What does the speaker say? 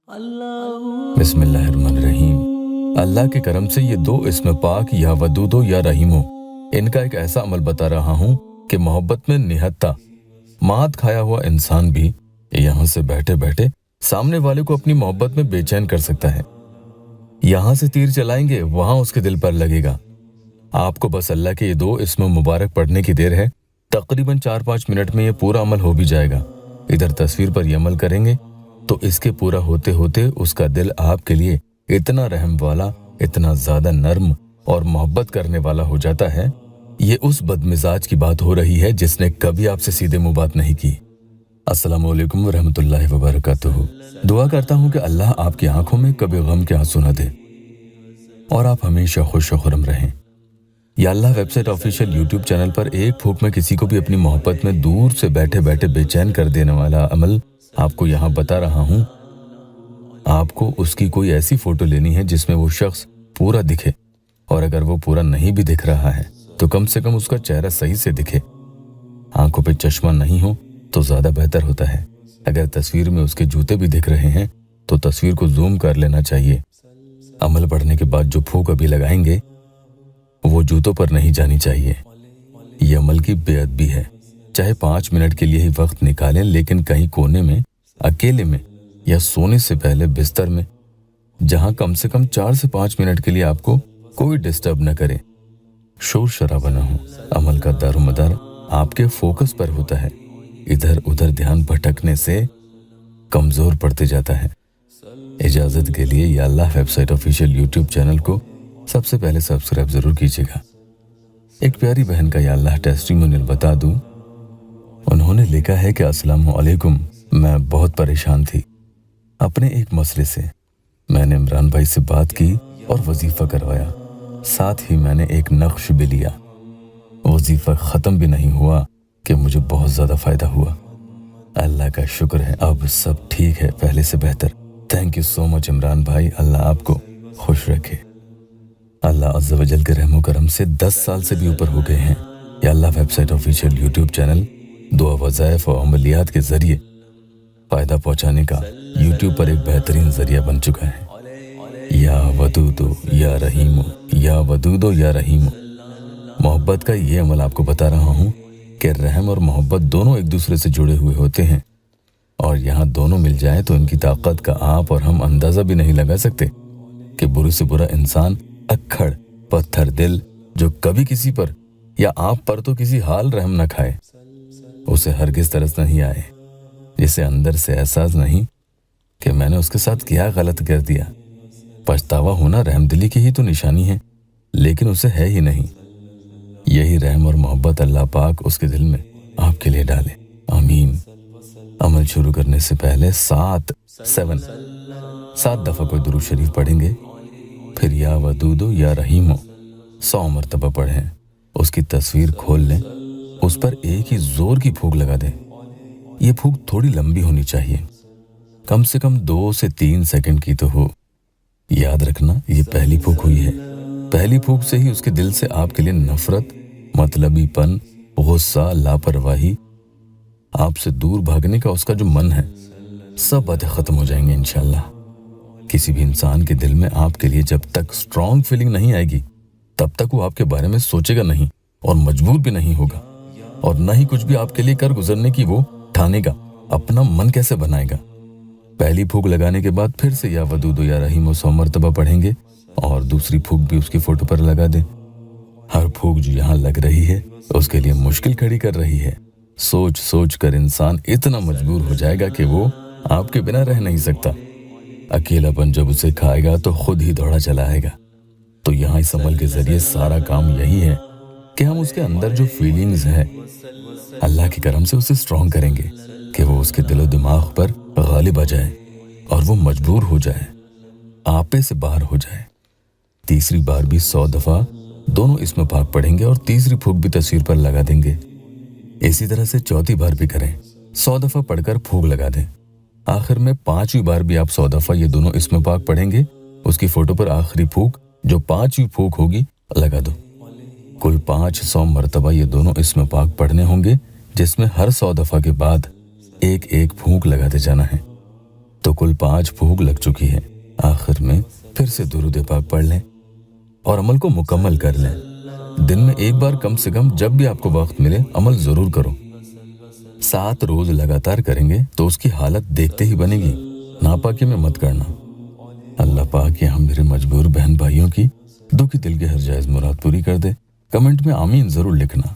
बिस्मिल्लाहिर्रहमानिर्रहीम। अल्लाह के करम से ये दो इस्म पाक या वदूदो या रहीमो, इनका एक ऐसा अमल बता रहा हूँ कि मोहब्बत में निहत्ता मात खाया हुआ इंसान भी यहाँ से बैठे बैठे सामने वाले को अपनी मोहब्बत में बेचैन कर सकता है। यहाँ से तीर चलाएंगे वहां उसके दिल पर लगेगा। आपको बस अल्लाह के ये दो इस्म मुबारक पढ़ने की देर है। तकरीबन 4-5 मिनट में ये पूरा अमल हो भी जाएगा। इधर तस्वीर पर ये अमल करेंगे तो इसके पूरा होते होते उसका दिल आपके लिए इतना रहम वाला, इतना ज्यादा नर्म और मोहब्बत करने वाला हो जाता है। ये उस बदमिजाज की बात हो रही है जिसने कभी आपसे सीधे मुंह बात नहीं की। अस्सलामु अलैकुम वरहमतुल्लाहि वबरकातुहू। दुआ करता हूँ कि अल्लाह आपकी आंखों में कभी गम के आंसू न दे और आप हमेशा खुश व खुर्रम रहें। या अल्लाह वेबसाइट ऑफिशियल यूट्यूब चैनल पर एक फूंक में किसी को भी अपनी मोहब्बत में दूर से बैठे बैठे बेचैन कर देने वाला अमल आपको यहाँ बता रहा हूँ। आपको उसकी कोई ऐसी फोटो लेनी है जिसमें वो शख्स पूरा दिखे, और अगर वो पूरा नहीं भी दिख रहा है तो कम से कम उसका चेहरा सही से दिखे। आंखों पे चश्मा नहीं हो तो ज्यादा बेहतर होता है। अगर तस्वीर में उसके जूते भी दिख रहे हैं तो तस्वीर को जूम कर लेना चाहिए। अमल पढ़ने के बाद जो फूंक अभी लगाएंगे वो जूतों पर नहीं जानी चाहिए। ये अमल की बेअदबी है। चाहे 5 मिनट के लिए ही वक्त निकालें, लेकिन कहीं कोने में, अकेले में या सोने से पहले बिस्तर में, जहां कम से कम 4 से 5 मिनट के लिए आपको कोई डिस्टर्ब न करे, शोर शराबा न हो। अमल का दारोमदार आपके फोकस पर होता है। इधर उधर ध्यान भटकने से कमजोर पड़ते जाता है। इजाजत के लिए या अल्लाह वेबसाइट ऑफिशियल यूट्यूब चैनल को सबसे पहले सब्सक्राइब जरूर कीजिएगा। एक प्यारी बहन का या अल्लाह टेस्टिमोनियल बता दूं। उन्होंने लिखा है कि अस्सलामु अलैकुम, मैं बहुत परेशान थी अपने एक मसले से। मैंने इमरान भाई से बात की और वजीफा करवाया, साथ ही मैंने एक नक्श भी लिया। वजीफा ख़त्म भी नहीं हुआ कि मुझे बहुत ज़्यादा फ़ायदा हुआ। अल्लाह का शुक्र है, अब सब ठीक है, पहले से बेहतर। Thank you so much Imran भाई, अल्लाह आपको खुश रखे। अल्लाह अज़्ज़ा वजल के रहमो करम से 10 साल से भी ऊपर हो गए हैं। या अल्लाह वेबसाइट ऑफिशियल यूट्यूब चैनल दुआ वज़ाइफ और अमलियात के जरिए फ़ायदा पहुँचाने का यूट्यूब पर एक बेहतरीन जरिया बन चुका है। या वदूदो या रहीमो, या वदूदो या रहीमो। मोहब्बत का ये अमल आपको बता रहा हूँ कि रहम और मोहब्बत दोनों एक दूसरे से जुड़े हुए होते हैं, और यहाँ दोनों मिल जाए तो इनकी ताकत का आप और हम अंदाज़ा भी नहीं लगा सकते कि बुरे से बुरा इंसान, अक्खड़ पत्थर दिल, जो कभी किसी पर या आप पर तो किसी हाल रहम न खाए, उसे हरगिज तरस नहीं आए, जिसे अंदर से एहसास नहीं कि मैंने उसके साथ क्या गलत कर दिया। पछतावा होना रहमदिली की ही तो निशानी है, लेकिन उसे है ही नहीं। यही रहम और मोहब्बत अल्लाह पाक उसके दिल में आपके लिए डाले, आमीन। अमल शुरू करने से पहले 7 दफा कोई दुरूद शरीफ पढ़ेंगे, फिर या वदूदो या रहीमो 100 मरतबा पढ़ें। उसकी तस्वीर खोल लें, उस पर एक ही जोर की फूंक लगा दें। ये फूंक थोड़ी लंबी होनी चाहिए, कम से कम 2 से 3 सेकंड की तो हो। याद रखना, ये पहली फूंक हुई है। पहली फूंक से ही उसके दिल से आपके लिए नफरत, मतलबीपन, गुस्सा, लापरवाही, आपसे दूर भागने का उसका जो मन है, सब बातें खत्म हो जाएंगे इंशाल्लाह। किसी भी इंसान के दिल में आपके लिए जब तक स्ट्रॉन्ग फीलिंग नहीं आएगी, तब तक वो आपके बारे में सोचेगा नहीं और मजबूर भी नहीं होगा, और न ही कुछ भी आपके लिए कर गुजरने की वो ठानेगा। अपना मन कैसे बनाएगा। पहली फूंक लगाने के बाद फिर से या वदूदो या रहीमो 100 मरतबा पढ़ेंगे, और दूसरी फूंक भी उसकी फोटो पर लगा दें। हर फूंक जो यहाँ लग रही है उसके लिए मुश्किल खड़ी कर रही है। सोच सोच कर इंसान इतना मजबूर हो जाएगा कि वो आपके बिना रह नहीं सकता। अकेलापन जब उसे खाएगा तो खुद ही दौड़ा चला आएगा। तो यहाँ इस अमल के जरिए सारा काम यही है कि हम उसके अंदर जो फीलिंग्स हैं, अल्लाह के करम से उसे स्ट्रॉन्ग करेंगे कि वो उसके दिलो दिमाग पर गालिब आ जाए और वो मजबूर हो जाए, आपे से बाहर हो जाए। तीसरी बार भी 100 दफा दोनों इसमें पाक पढ़ेंगे और तीसरी फूंक भी तस्वीर पर लगा देंगे। इसी तरह से चौथी बार भी करें, 100 दफा पढ़कर फूंक लगा दें। आखिर में 5वीं बार भी आप 100 दफा ये दोनों इसमें पाक पढ़ेंगे, उसकी फोटो पर आखिरी फूंक जो 5वीं फूंक होगी लगा दो। कुल 500 मरतबा ये दोनों इसमें पाक पढ़ने होंगे, जिसमें हर 100 दफा के बाद एक एक फूंक लगाते जाना है। तो कुल 5 भूख लग चुकी है। आखिर में फिर से दुरूद पाक पढ़ लें और अमल को मुकम्मल कर लें। दिन में एक बार कम से कम जब भी आपको वक्त मिले अमल जरूर करो। 7 रोज लगातार करेंगे तो उसकी हालत देखते ही बनेगी। नापाकी में मत करना। अल्लाह पाक यहाँ मेरे मजबूर बहन भाइयों की दुखी दिल की हर जायज मुराद पूरी कर दे। कमेंट में आमीन जरूर लिखना।